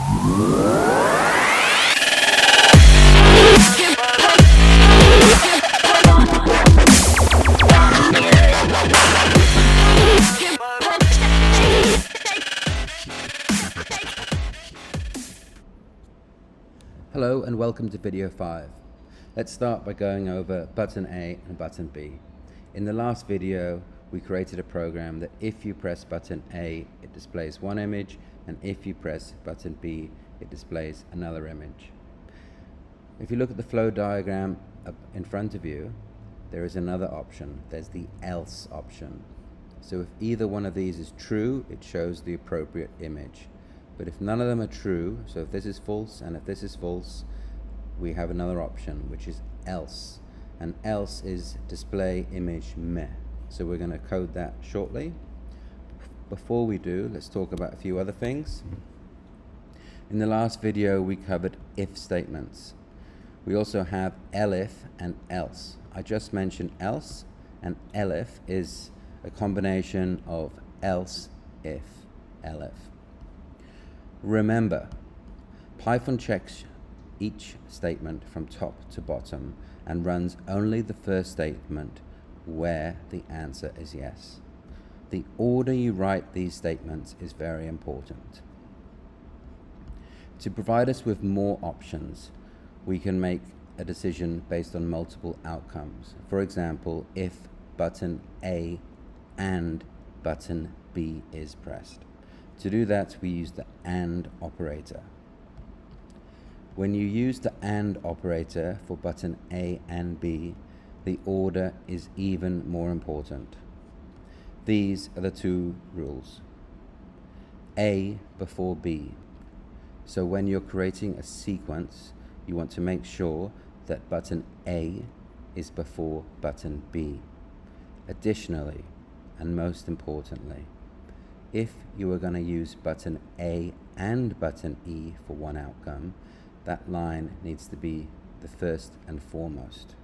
Hello and welcome to video 5. Let's start by going over button A and button B. In the last video we created a program that if you press button A it displays one image, and if you press button B it displays another image. If you look at the flow diagram up in front of you, there is another option. There's the else option. So if either one of these is true, it shows the appropriate image. But if none of them are true, so if this is false and if this is false, we have another option, which is else. And else is display image meh. So we're going to code that shortly. Before we do, let's talk about a few other things. In the last video, we covered if statements. We also have elif and else. I just mentioned else, and elif is a combination of else, if, elif. Remember, Python checks each statement from top to bottom and runs only the first statement where the answer is yes. The order you write these statements is very important. To provide us with more options, we can make a decision based on multiple outcomes. For example, if button A and button B is pressed. To do that, we use the AND operator. When you use the AND operator for button A and B, the order is even more important. These are the two rules. A before B. So when you're creating a sequence, you want to make sure that button A is before button B. Additionally, and most importantly, if you are going to use button A and button E for one outcome, that line needs to be the first and foremost.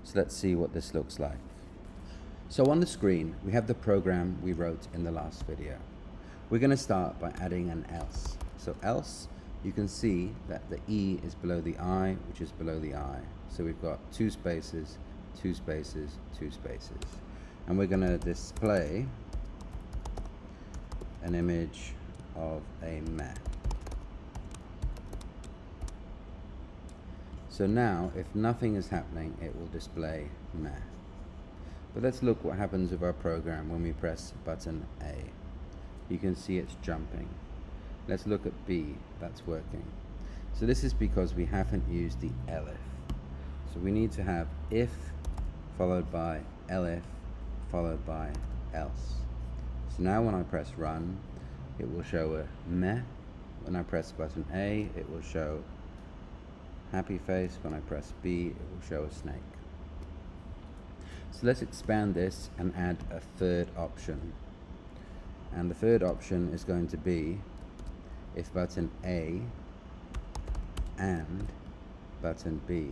So let's see what this looks like. So on the screen, we have the program we wrote in the last video. We're going to start by adding an else. So else, you can see that the E is below the I, which is below the I. So we've got two spaces, two spaces, two spaces. And we're going to display an image of a meh. So now, if nothing is happening, it will display meh. But let's look what happens with our program when we press button A. You can see it's jumping. Let's look at B, that's working. So this is because we haven't used the elif. So we need to have if followed by elif followed by else. So now when I press run, it will show a meh. When I press button A, it will show happy face. When I press B, it will show a snake. So let's expand this and add a third option. And the third option is going to be if button A and button B.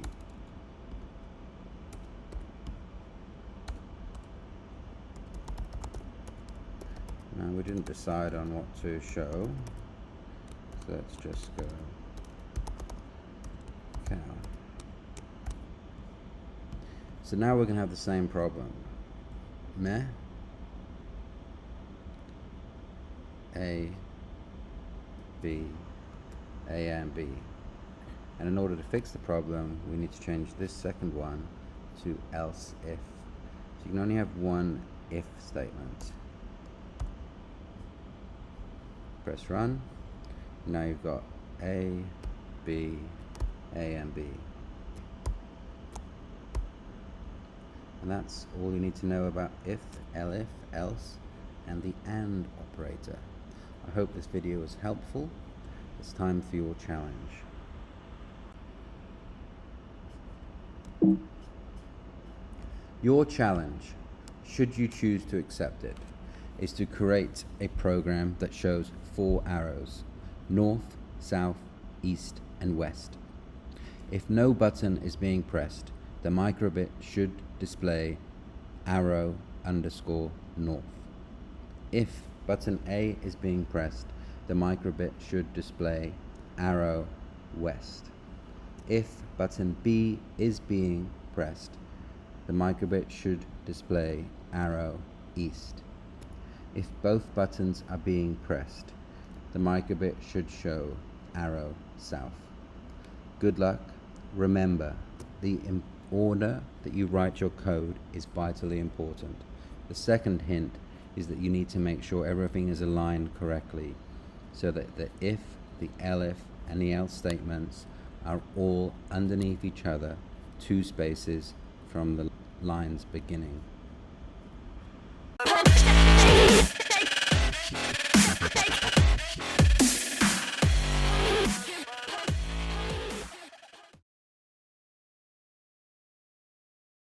Now we didn't decide on what to show, so let's just go cow. So now we're going to have the same problem. Meh, A, B, A and B. And in order to fix the problem, we need to change this second one to else if. So you can only have one if statement. Press run. Now you've got A, B, A and B. And that's all you need to know about if, elif, else, and the AND operator. I hope this video was helpful. It's time for your challenge. Your challenge, should you choose to accept it, is to create a program that shows 4 arrows: north, south, east, and west. If no button is being pressed, the microbit should display arrow underscore north. If button A is being pressed, the microbit should display arrow west. If button B is being pressed, the microbit should display arrow east. If both buttons are being pressed, the microbit should show arrow south. Good luck. Remember, the order that you write your code is vitally important. The second hint is that you need to make sure everything is aligned correctly, so that the if, the elif, and the else statements are all underneath each other, 2 spaces from the line's beginning.